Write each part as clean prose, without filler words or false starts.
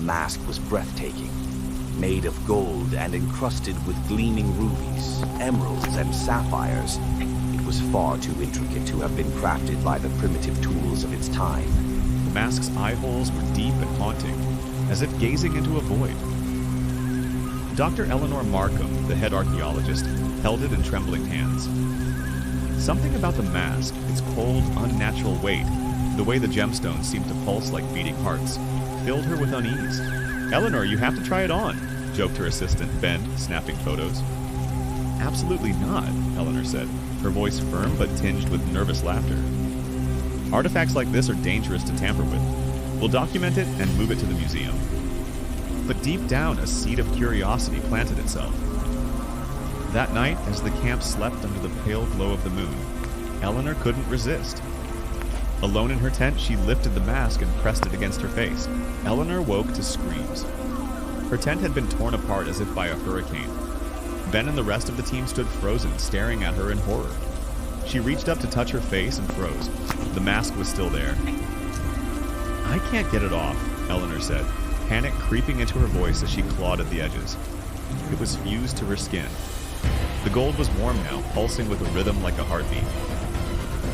The mask was breathtaking, made of gold and encrusted with gleaming rubies, emeralds, and sapphires. It was far too intricate to have been crafted by the primitive tools of its time. The mask's eye holes were deep and haunting, as if gazing into a void. Dr. Eleanor Markham, the head archaeologist, held it in trembling hands. Something about the mask, its cold, unnatural weight, the way the gemstones seemed to pulse like beating hearts, filled her with unease. "Eleanor, you have to try it on," joked her assistant, Ben, snapping photos. "Absolutely not," Eleanor said, her voice firm but tinged with nervous laughter. "Artifacts like this are dangerous to tamper with. We'll document it and move it to the museum." But deep down, a seed of curiosity planted itself. That night, as the camp slept under the pale glow of the moon, Eleanor couldn't resist. Alone in her tent, she lifted the mask and pressed it against her face. Eleanor woke to screams. Her tent had been torn apart as if by a hurricane. Ben and the rest of the team stood frozen, staring at her in horror. She reached up to touch her face and froze. The mask was still there. "I can't get it off," Eleanor said, panic creeping into her voice as she clawed at the edges. It was fused to her skin. The gold was warm now, pulsing with a rhythm like a heartbeat.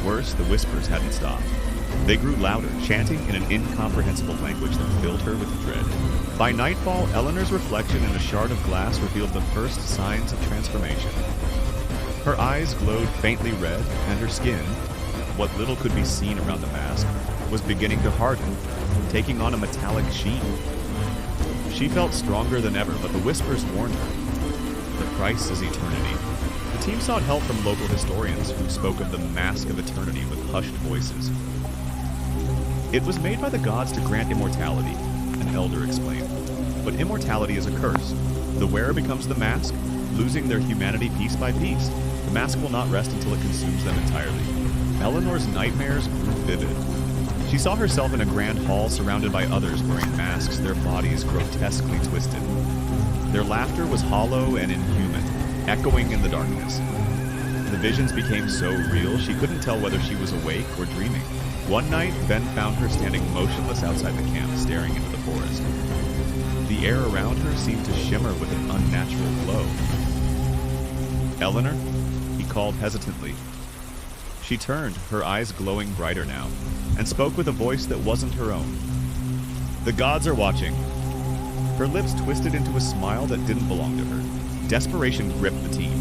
Worse, the whispers hadn't stopped. They grew louder, chanting in an incomprehensible language that filled her with dread. By nightfall, Eleanor's reflection in a shard of glass revealed the first signs of transformation. Her eyes glowed faintly red, and her skin, what little could be seen around the mask, was beginning to harden, taking on a metallic sheen. She felt stronger than ever, but the whispers warned her. The price is eternity. The team sought help from local historians who spoke of the Mask of Eternity with hushed voices. It was made by the gods to grant immortality, an elder explained. But immortality is a curse. The wearer becomes the mask, losing their humanity piece by piece. The mask will not rest until it consumes them entirely. Eleanor's nightmares grew vivid. She saw herself in a grand hall surrounded by others wearing masks, their bodies grotesquely twisted. Their laughter was hollow and inhuman, echoing in the darkness. The visions became so real she couldn't tell whether she was awake or dreaming. One night, Ben found her standing motionless outside the camp, staring into the forest. The air around her seemed to shimmer with an unnatural glow. "Eleanor?" he called hesitantly. She turned, her eyes glowing brighter now, and spoke with a voice that wasn't her own. "The gods are watching." Her lips twisted into a smile that didn't belong to her. Desperation gripped the team.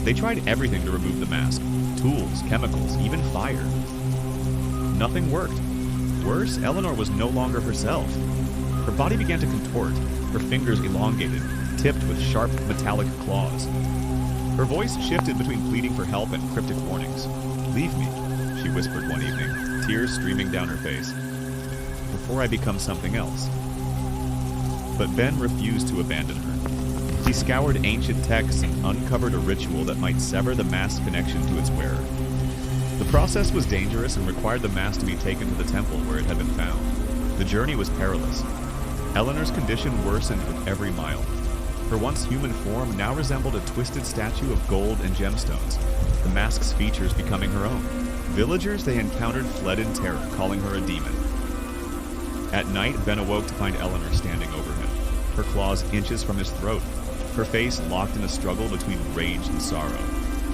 They tried everything to remove the mask. Tools, chemicals, even fire. Nothing worked. Worse, Eleanor was no longer herself. Her body began to contort, her fingers elongated, tipped with sharp metallic claws. Her voice shifted between pleading for help and cryptic warnings. "Leave me," she whispered one evening, tears streaming down her face, "before I become something else." But Ben refused to abandon her. He scoured ancient texts and uncovered a ritual that might sever the mask's connection to its wearer. The process was dangerous and required the mask to be taken to the temple where it had been found. The journey was perilous. Eleanor's condition worsened with every mile. Her once human form now resembled a twisted statue of gold and gemstones, the mask's features becoming her own. Villagers they encountered fled in terror, calling her a demon. At night, Ben awoke to find Eleanor standing over him, her claws inches from his throat, her face locked in a struggle between rage and sorrow.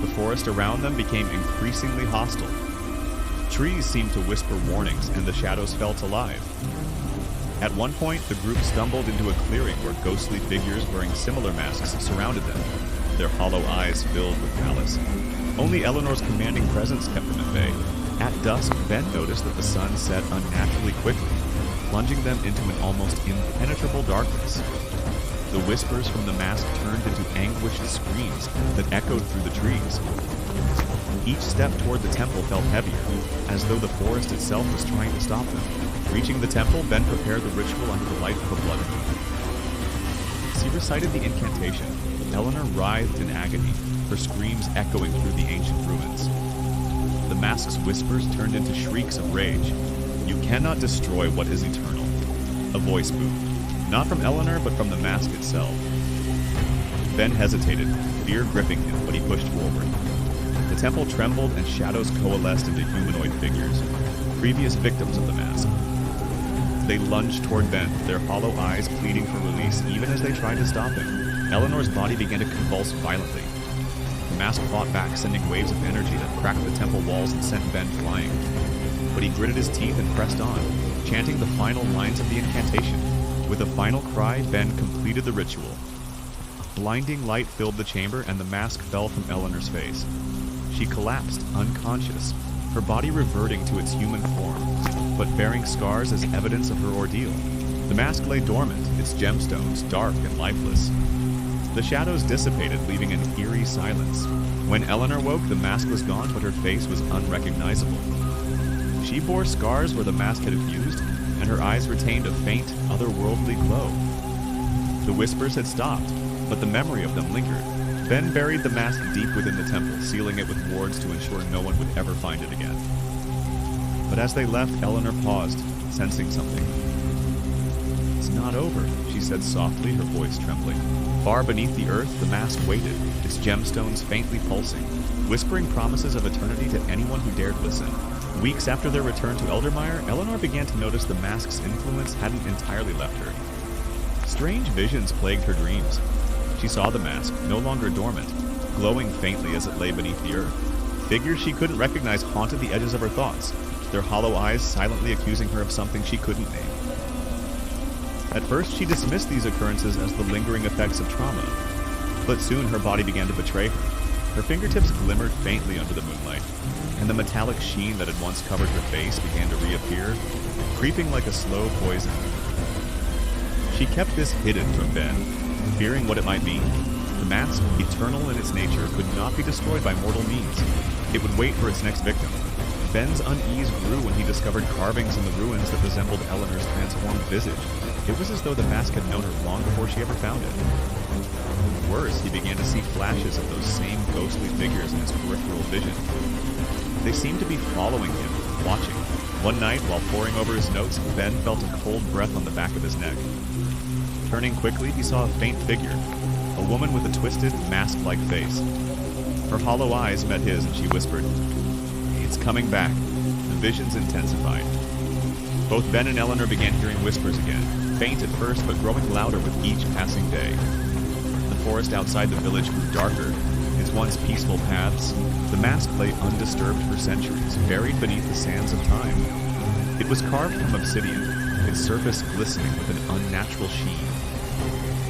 The forest around them became increasingly hostile. Trees seemed to whisper warnings, and the shadows felt alive. At one point, the group stumbled into a clearing where ghostly figures wearing similar masks surrounded them, their hollow eyes filled with malice. Only Eleanor's commanding presence kept them at bay. At dusk, Ben noticed that the sun set unnaturally quickly, plunging them into an almost impenetrable darkness. The whispers from the mask turned into anguished screams that echoed through the trees. Each step toward the temple felt heavier, as though the forest itself was trying to stop them. Reaching the temple, Ben prepared the ritual under the light of a blood moon. As he recited the incantation, Eleanor writhed in agony, her screams echoing through the ancient ruins. The mask's whispers turned into shrieks of rage. "You cannot destroy what is eternal," a voice boomed. Not from Eleanor, but from the mask itself. Ben hesitated, fear gripping him, but he pushed forward. The temple trembled and shadows coalesced into humanoid figures, previous victims of the mask. They lunged toward Ben, their hollow eyes pleading for release even as they tried to stop him. Eleanor's body began to convulse violently. The mask fought back, sending waves of energy that cracked the temple walls and sent Ben flying. But he gritted his teeth and pressed on, chanting the final lines of the incantation. With a final cry, Ben completed the ritual. Blinding light filled the chamber, and the mask fell from Eleanor's face. She collapsed, unconscious, her body reverting to its human form, but bearing scars as evidence of her ordeal. The mask lay dormant, its gemstones dark and lifeless. The shadows dissipated, leaving an eerie silence. When Eleanor woke, the mask was gone, but her face was unrecognizable. She bore scars where the mask had fused, and her eyes retained a faint, otherworldly glow. The whispers had stopped, but the memory of them lingered. Ben buried the mask deep within the temple, sealing it with wards to ensure no one would ever find it again. But as they left, Eleanor paused, sensing something. "It's not over," she said softly, her voice trembling. Far beneath the earth, the mask waited, its gemstones faintly pulsing, whispering promises of eternity to anyone who dared listen. Weeks after their return to Eldermire, Eleanor began to notice the mask's influence hadn't entirely left her. Strange visions plagued her dreams. She saw the mask, no longer dormant, glowing faintly as it lay beneath the earth. Figures she couldn't recognize haunted the edges of her thoughts, their hollow eyes silently accusing her of something she couldn't name. At first, she dismissed these occurrences as the lingering effects of trauma, but soon her body began to betray her. Her fingertips glimmered faintly under the moonlight, and the metallic sheen that had once covered her face began to reappear, creeping like a slow poison. She kept this hidden from Ben, fearing what it might mean. The mask, eternal in its nature, could not be destroyed by mortal means. It would wait for its next victim. Ben's unease grew when he discovered carvings in the ruins that resembled Eleanor's transformed visage. It was as though the mask had known her long before she ever found it. Worse, he began to see flashes of those same ghostly figures in his peripheral vision. They seemed to be following him, watching. One night, while poring over his notes, Ben felt a cold breath on the back of his neck. Turning quickly, he saw a faint figure, a woman with a twisted, mask-like face. Her hollow eyes met his, and she whispered, "It's coming back." The visions intensified. Both Ben and Eleanor began hearing whispers again, faint at first, but growing louder with each passing day. The forest outside the village grew darker, its once peaceful paths. The mask lay undisturbed for centuries, buried beneath the sands of time. It was carved from obsidian, its surface glistening with an unnatural sheen.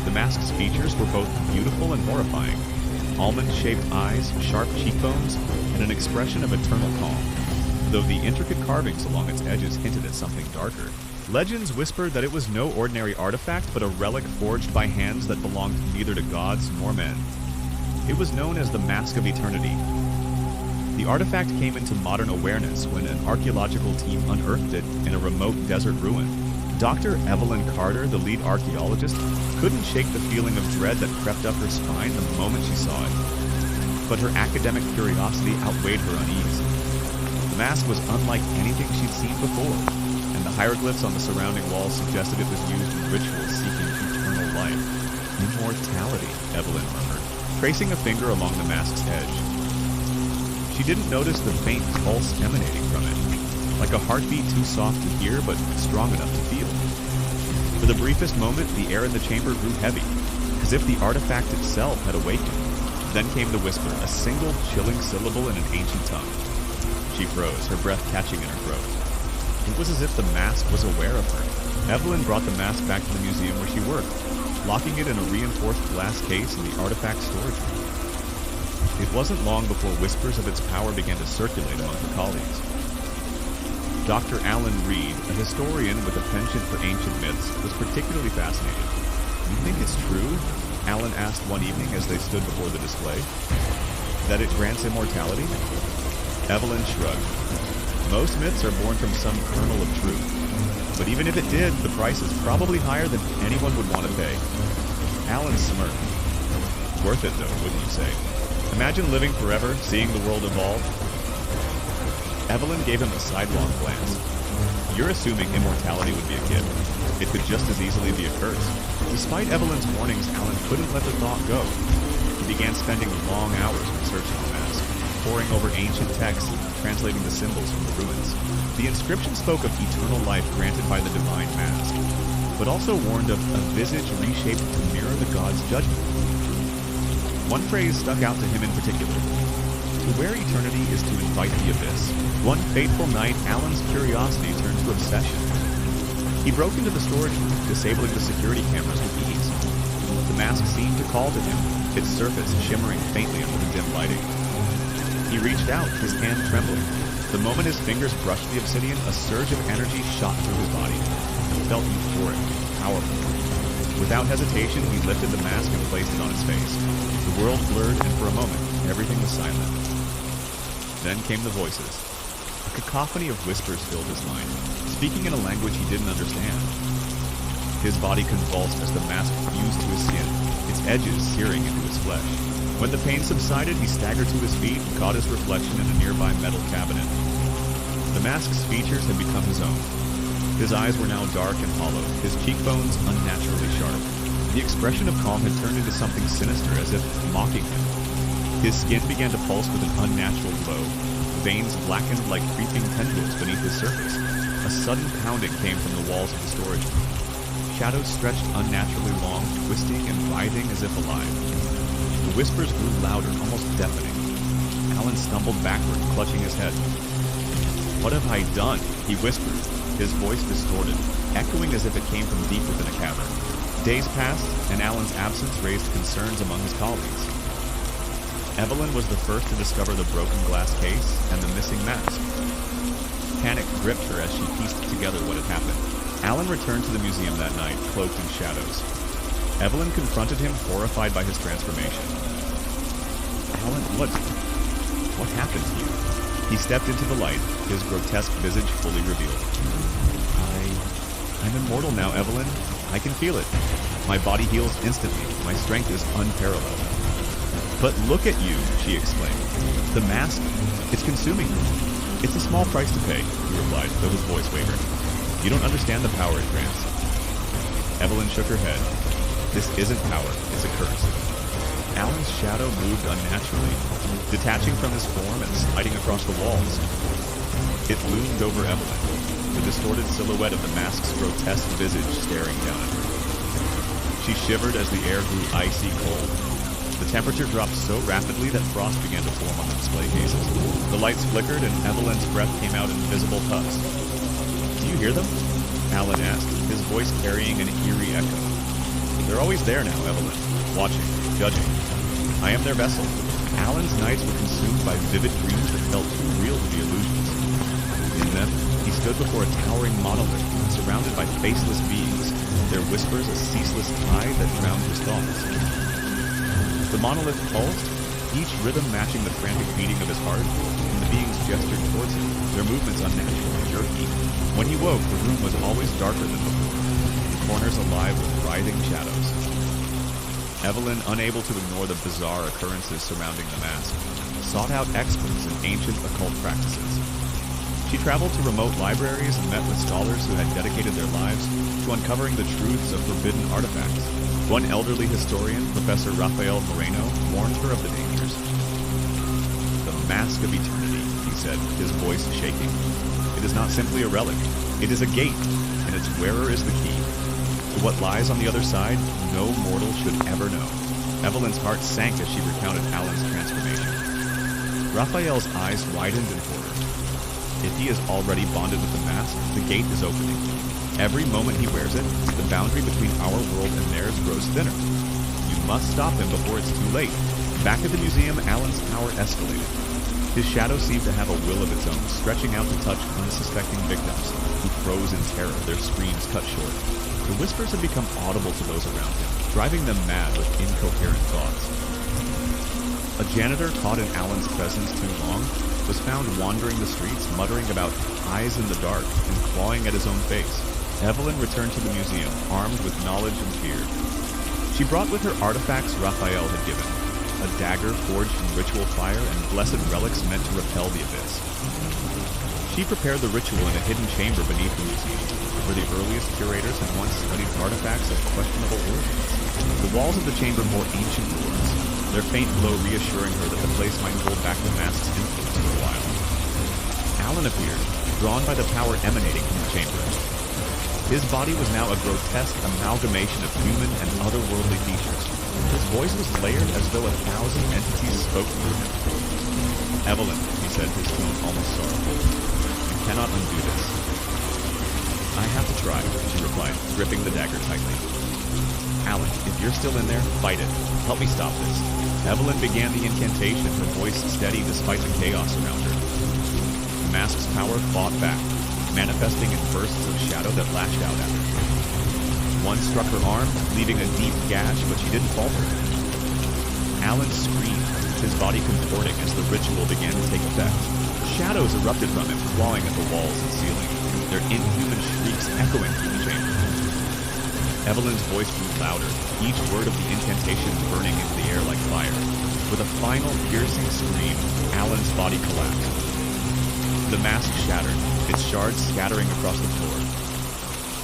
The mask's features were both beautiful and horrifying. Almond-shaped eyes, sharp cheekbones, and an expression of eternal calm, though the intricate carvings along its edges hinted at something darker. Legends whispered that it was no ordinary artifact, but a relic forged by hands that belonged neither to gods nor men. It was known as the Mask of Eternity. The artifact came into modern awareness when an archaeological team unearthed it in a remote desert ruin. Dr. Evelyn Carter, the lead archaeologist, couldn't shake the feeling of dread that crept up her spine the moment she saw it. But her academic curiosity outweighed her unease. The mask was unlike anything she'd seen before, and the hieroglyphs on the surrounding walls suggested it was used in rituals seeking eternal life. Immortality, Evelyn murmured, tracing a finger along the mask's edge. She didn't notice the faint pulse emanating from it, like a heartbeat too soft to hear but strong enough to feel. For the briefest moment, the air in the chamber grew heavy, as if the artifact itself had awakened. Then came the whisper, a single chilling syllable in an ancient tongue. She froze, her breath catching in her throat. It was as if the mask was aware of her. Evelyn brought the mask back to the museum where she worked, locking it in a reinforced glass case in the artifact storage room. It wasn't long before whispers of its power began to circulate among her colleagues. Dr. Alan Reed, a historian with a penchant for ancient myths, was particularly fascinated. "You think it's true?" Alan asked one evening as they stood before the display. "That it grants immortality?" Evelyn shrugged. "Most myths are born from some kernel of truth. But even if it did, the price is probably higher than anyone would want to pay." Alan smirked. "Worth it, though, wouldn't you say? Imagine living forever, seeing the world evolve." Evelyn gave him a sidelong glance. "You're assuming immortality would be a gift. It could just as easily be a curse." Despite Evelyn's warnings, Alan couldn't let the thought go. He began spending long hours researching the mask, poring over ancient texts, translating the symbols from the ruins. The inscription spoke of eternal life granted by the divine mask, but also warned of a visage reshaped to mirror the god's judgment. One phrase stuck out to him in particular. To wear eternity is to invite the abyss. One fateful night, Alan's curiosity turned to obsession. He broke into the storage room, disabling the security cameras with ease. The mask seemed to call to him, its surface shimmering faintly under the dim lighting. He reached out, his hand trembling. The moment his fingers brushed the obsidian, a surge of energy shot through his body. He felt euphoric, powerful. Without hesitation, he lifted the mask and placed it on his face. The world blurred, and for a moment, everything was silent. Then came the voices. A cacophony of whispers filled his mind, speaking in a language he didn't understand. His body convulsed as the mask fused to his skin, its edges searing into his flesh. When the pain subsided, he staggered to his feet and caught his reflection in a nearby metal cabinet. The mask's features had become his own. His eyes were now dark and hollow, his cheekbones unnaturally sharp. The expression of calm had turned into something sinister, as if mocking him. His skin began to pulse with an unnatural glow. Veins blackened like creeping tendrils beneath his surface. A sudden pounding came from the walls of the storage room. Shadows stretched unnaturally long, twisting and writhing as if alive. The whispers grew louder, almost deafening. Alan stumbled backward, clutching his head. "What have I done?" he whispered, his voice distorted, echoing as if it came from deep within a cavern. Days passed, and Alan's absence raised concerns among his colleagues. Evelyn was the first to discover the broken glass case and the missing mask. Panic gripped her as she pieced together what had happened. Alan returned to the museum that night, cloaked in shadows. Evelyn confronted him, horrified by his transformation. "Alan, what happened to you?" He stepped into the light, his grotesque visage fully revealed. I'm immortal now, Evelyn. I can feel it. My body heals instantly. My strength is unparalleled. "But look at you," she exclaimed. "The mask, it's consuming you." "It's a small price to pay," he replied, though his voice wavered. "You don't understand the power it grants." Evelyn shook her head. "This isn't power, it's a curse." Alan's shadow moved unnaturally, detaching from his form and sliding across the walls. It loomed over Evelyn, the distorted silhouette of the mask's grotesque visage staring down at her. She shivered as the air grew icy cold. The temperature dropped so rapidly that frost began to form on the display cases. The lights flickered and Evelyn's breath came out in visible puffs. "Do you hear them?" Alan asked, his voice carrying an eerie echo. "They're always there now, Evelyn, watching, judging. I am their vessel." Alan's nights were consumed by vivid dreams that felt too real to be illusions. In them, he stood before a towering monolith, surrounded by faceless beings, their whispers a ceaseless tide that drowned his thoughts. The monolith pulsed, each rhythm matching the frantic beating of his heart, and the beings gestured towards him, their movements unnatural and jerky. When he woke, the room was always darker than before, the corners alive with writhing shadows. Evelyn, unable to ignore the bizarre occurrences surrounding the mask, sought out experts in ancient occult practices. She traveled to remote libraries and met with scholars who had dedicated their lives to uncovering the truths of forbidden artifacts. One elderly historian, Professor Rafael Moreno, warned her of the dangers. "The mask of eternity," he said, his voice shaking. "It is not simply a relic. It is a gate, and its wearer is the key. To what lies on the other side, no mortal should ever know." Evelyn's heart sank as she recounted Alan's transformation. Raphael's eyes widened in horror. If he is already bonded with the mask, the gate is opening. Every moment he wears it, the boundary between our world and theirs grows thinner. You must stop him before it's too late. Back at the museum, Alan's power escalated. His shadow seemed to have a will of its own, stretching out to touch unsuspecting victims, who froze in terror, their screams cut short. The whispers had become audible to those around him, driving them mad with incoherent thoughts. A janitor caught in Alan's presence too long was found wandering the streets, muttering about eyes in the dark and clawing at his own face. Evelyn returned to the museum, armed with knowledge and fear. She brought with her artifacts Raphael had given, a dagger forged from ritual fire and blessed relics meant to repel the abyss. She prepared the ritual in a hidden chamber beneath the museum, where the earliest curators had once studied artifacts of questionable origins. The walls of the chamber bore ancient ruins, their faint glow reassuring her that the place might hold back the mask's influence for a while. Alan appeared, drawn by the power emanating from the chamber. His body was now a grotesque amalgamation of human and otherworldly features. His voice was layered as though 1,000 entities spoke through him. "Evelyn," he said, his tone almost sorrowful. "You cannot undo this." "I have to try," she replied, gripping the dagger tightly. "Alan, if you're still in there, fight it. Help me stop this." Evelyn began the incantation, her voice steady despite the chaos around her. The mask's power fought back, manifesting in bursts of shadow that lashed out at her. One struck her arm, leaving a deep gash, but she didn't falter. Alan screamed, his body contorting as the ritual began to take effect. Shadows erupted from him, clawing at the walls and ceiling, their inhuman shrieks echoing through the chamber. Evelyn's voice grew louder, each word of the incantation burning into the air like fire. With a final piercing scream, Alan's body collapsed. The mask shattered, its shards scattering across the floor.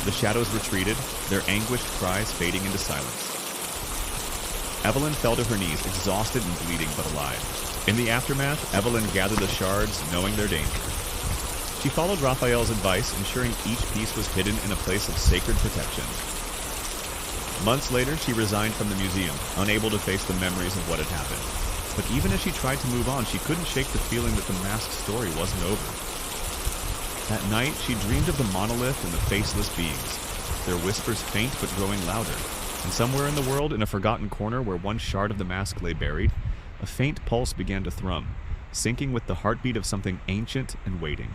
The shadows retreated, their anguished cries fading into silence. Evelyn fell to her knees, exhausted and bleeding but alive. In the aftermath, Evelyn gathered the shards, knowing their danger. She followed Raphael's advice, ensuring each piece was hidden in a place of sacred protection. Months later, she resigned from the museum, unable to face the memories of what had happened. But even as she tried to move on, she couldn't shake the feeling that the masked story wasn't over. That night, she dreamed of the monolith and the faceless beings, their whispers faint but growing louder. And somewhere in the world, in a forgotten corner where one shard of the mask lay buried, a faint pulse began to thrum, syncing with the heartbeat of something ancient and waiting.